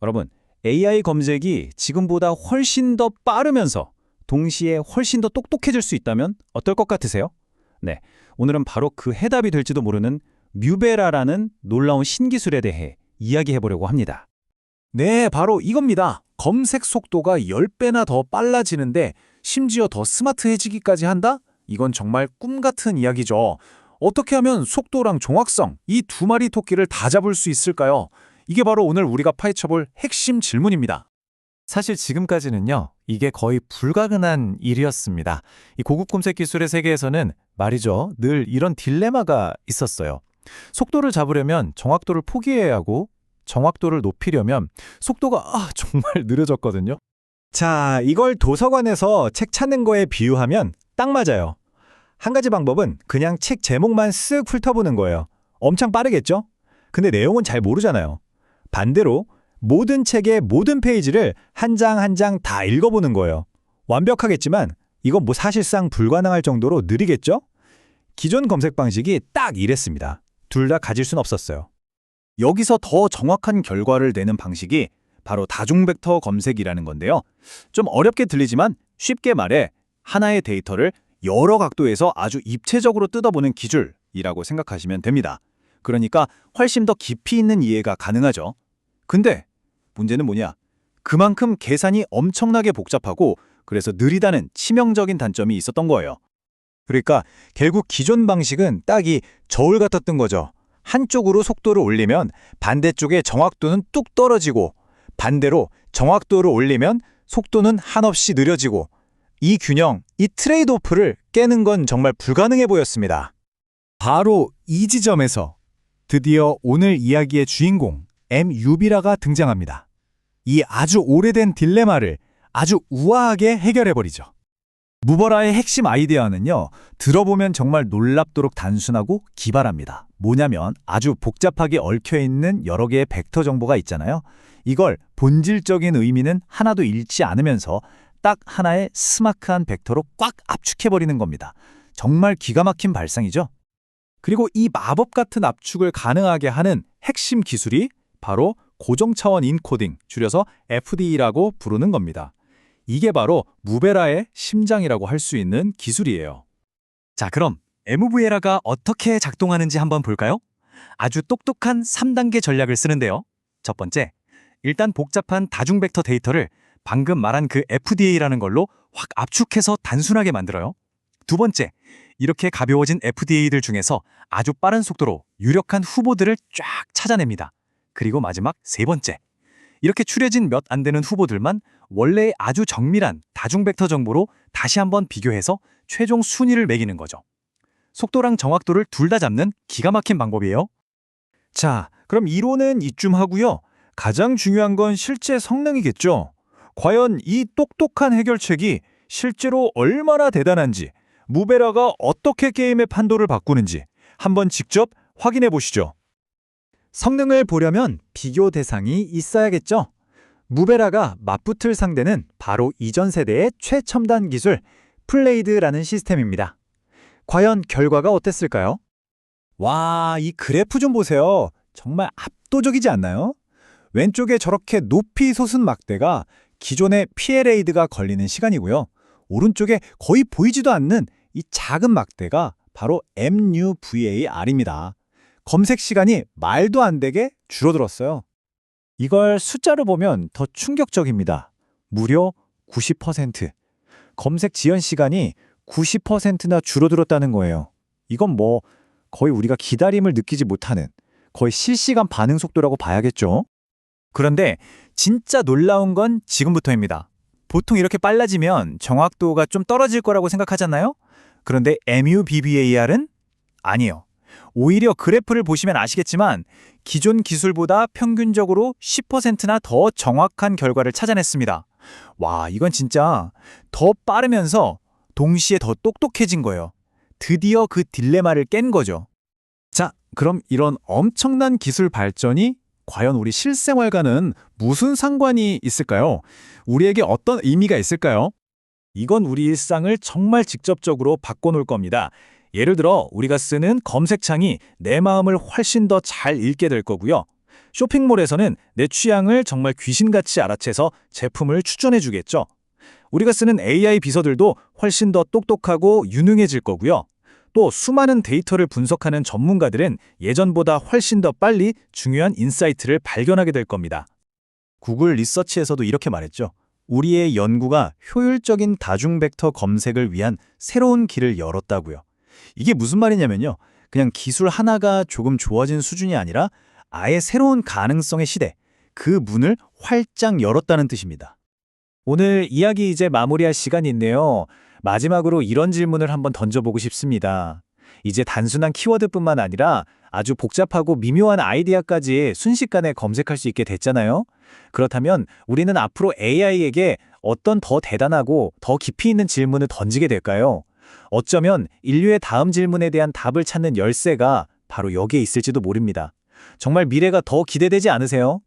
여러분, AI 검색이 지금보다 훨씬 더 빠르면서 동시에 훨씬 더 똑똑해질 수 있다면 어떨 것 같으세요? 네, 오늘은 바로 그 해답이 될지도 모르는 뮤베라라는 놀라운 신기술에 대해 이야기해 보려고 합니다. 네, 바로 이겁니다. 검색 속도가 10배나 더 빨라지는데 심지어 더 스마트해지기까지 한다? 이건 정말 꿈 같은 이야기죠. 어떻게 하면 속도랑 정확성, 이 두 마리 토끼를 다 잡을 수 있을까요? 이게 바로 오늘 우리가 파헤쳐볼 핵심 질문입니다. 사실 지금까지는요, 이게 거의 불가능한 일이었습니다. 이 고급 검색 기술의 세계에서는 말이죠, 늘 이런 딜레마가 있었어요. 속도를 잡으려면 정확도를 포기해야 하고, 정확도를 높이려면 속도가 정말 느려졌거든요. 자, 이걸 도서관에서 책 찾는 거에 비유하면 딱 맞아요. 한 가지 방법은 그냥 책 제목만 쓱 훑어보는 거예요. 엄청 빠르겠죠? 근데 내용은 잘 모르잖아요. 반대로 모든 책의 모든 페이지를 한 장 한 장 다 읽어보는 거예요. 완벽하겠지만 이건 사실상 불가능할 정도로 느리겠죠? 기존 검색 방식이 딱 이랬습니다. 둘 다 가질 순 없었어요. 여기서 더 정확한 결과를 내는 방식이 바로 다중벡터 검색이라는 건데요. 좀 어렵게 들리지만 쉽게 말해 하나의 데이터를 여러 각도에서 아주 입체적으로 뜯어보는 기술이라고 생각하시면 됩니다. 그러니까 훨씬 더 깊이 있는 이해가 가능하죠. 근데 문제는 뭐냐? 그만큼 계산이 엄청나게 복잡하고 그래서 느리다는 치명적인 단점이 있었던 거예요. 그러니까 결국 기존 방식은 딱 이 저울 같았던 거죠. 한쪽으로 속도를 올리면 반대쪽의 정확도는 뚝 떨어지고 반대로 정확도를 올리면 속도는 한없이 느려지고 이 균형, 이 트레이드오프를 깨는 건 정말 불가능해 보였습니다. 바로 이 지점에서 드디어 오늘 이야기의 주인공 MU비라가 등장합니다. 이 아주 오래된 딜레마를 아주 우아하게 해결해버리죠. 무버라의 핵심 아이디어는요, 들어보면 정말 놀랍도록 단순하고 기발합니다. 뭐냐면 아주 복잡하게 얽혀있는 여러 개의 벡터 정보가 있잖아요. 이걸 본질적인 의미는 하나도 잃지 않으면서 딱 하나의 스마크한 벡터로 꽉 압축해버리는 겁니다. 정말 기가 막힌 발상이죠. 그리고 이 마법 같은 압축을 가능하게 하는 핵심 기술이 바로 고정차원 인코딩, 줄여서 FDE라고 부르는 겁니다. 이게 바로 무베라의 심장이라고 할 수 있는 기술이에요. 자, 그럼 MV에라가 어떻게 작동하는지 한번 볼까요? 아주 똑똑한 3단계 전략을 쓰는데요. 첫 번째, 일단 복잡한 다중벡터 데이터를 방금 말한 그 FDA라는 걸로 확 압축해서 단순하게 만들어요. 두 번째, 이렇게 가벼워진 FDA들 중에서 아주 빠른 속도로 유력한 후보들을 쫙 찾아냅니다. 그리고 마지막 세 번째, 이렇게 추려진 몇 안 되는 후보들만 원래의 아주 정밀한 다중벡터 정보로 다시 한번 비교해서 최종 순위를 매기는 거죠. 속도랑 정확도를 둘 다 잡는 기가 막힌 방법이에요. 자, 그럼 이론은 이쯤 하고요. 가장 중요한 건 실제 성능이겠죠. 과연 이 똑똑한 해결책이 실제로 얼마나 대단한지, 무베라가 어떻게 게임의 판도를 바꾸는지 한번 직접 확인해 보시죠. 성능을 보려면 비교 대상이 있어야겠죠. 무베라가 맞붙을 상대는 바로 이전 세대의 최첨단 기술 플레이드라는 시스템입니다. 과연 결과가 어땠을까요? 와, 이 그래프 좀 보세요. 정말 압도적이지 않나요? 왼쪽에 저렇게 높이 솟은 막대가 기존의 PLA드가 걸리는 시간이고요. 오른쪽에 거의 보이지도 않는 이 작은 막대가 바로 MUVAR입니다. 검색 시간이 말도 안 되게 줄어들었어요. 이걸 숫자로 보면 더 충격적입니다. 무려 90%. 검색 지연 시간이 90%나 줄어들었다는 거예요. 이건 거의 우리가 기다림을 느끼지 못하는 거의 실시간 반응 속도라고 봐야겠죠. 그런데 진짜 놀라운 건 지금부터입니다. 보통 이렇게 빨라지면 정확도가 좀 떨어질 거라고 생각하잖아요? 그런데 MUBVAR은 아니에요. 오히려 그래프를 보시면 아시겠지만 기존 기술보다 평균적으로 10%나 더 정확한 결과를 찾아냈습니다. 와, 이건 진짜 더 빠르면서 동시에 더 똑똑해진 거예요. 드디어 그 딜레마를 깬 거죠. 자, 그럼 이런 엄청난 기술 발전이 과연 우리 실생활과는 무슨 상관이 있을까요? 우리에게 어떤 의미가 있을까요? 이건 우리 일상을 정말 직접적으로 바꿔놓을 겁니다. 예를 들어 우리가 쓰는 검색창이 내 마음을 훨씬 더 잘 읽게 될 거고요. 쇼핑몰에서는 내 취향을 정말 귀신같이 알아채서 제품을 추천해주겠죠. 우리가 쓰는 AI 비서들도 훨씬 더 똑똑하고 유능해질 거고요. 또 수많은 데이터를 분석하는 전문가들은 예전보다 훨씬 더 빨리 중요한 인사이트를 발견하게 될 겁니다. 구글 리서치에서도 이렇게 말했죠. 우리의 연구가 효율적인 다중 벡터 검색을 위한 새로운 길을 열었다고요. 이게 무슨 말이냐면요. 그냥 기술 하나가 조금 좋아진 수준이 아니라 아예 새로운 가능성의 시대, 그 문을 활짝 열었다는 뜻입니다. 오늘 이야기 이제 마무리할 시간이 있네요. 마지막으로 이런 질문을 한번 던져보고 싶습니다. 이제 단순한 키워드뿐만 아니라 아주 복잡하고 미묘한 아이디어까지 순식간에 검색할 수 있게 됐잖아요. 그렇다면 우리는 앞으로 AI에게 어떤 더 대단하고 더 깊이 있는 질문을 던지게 될까요? 어쩌면 인류의 다음 질문에 대한 답을 찾는 열쇠가 바로 여기에 있을지도 모릅니다. 정말 미래가 더 기대되지 않으세요?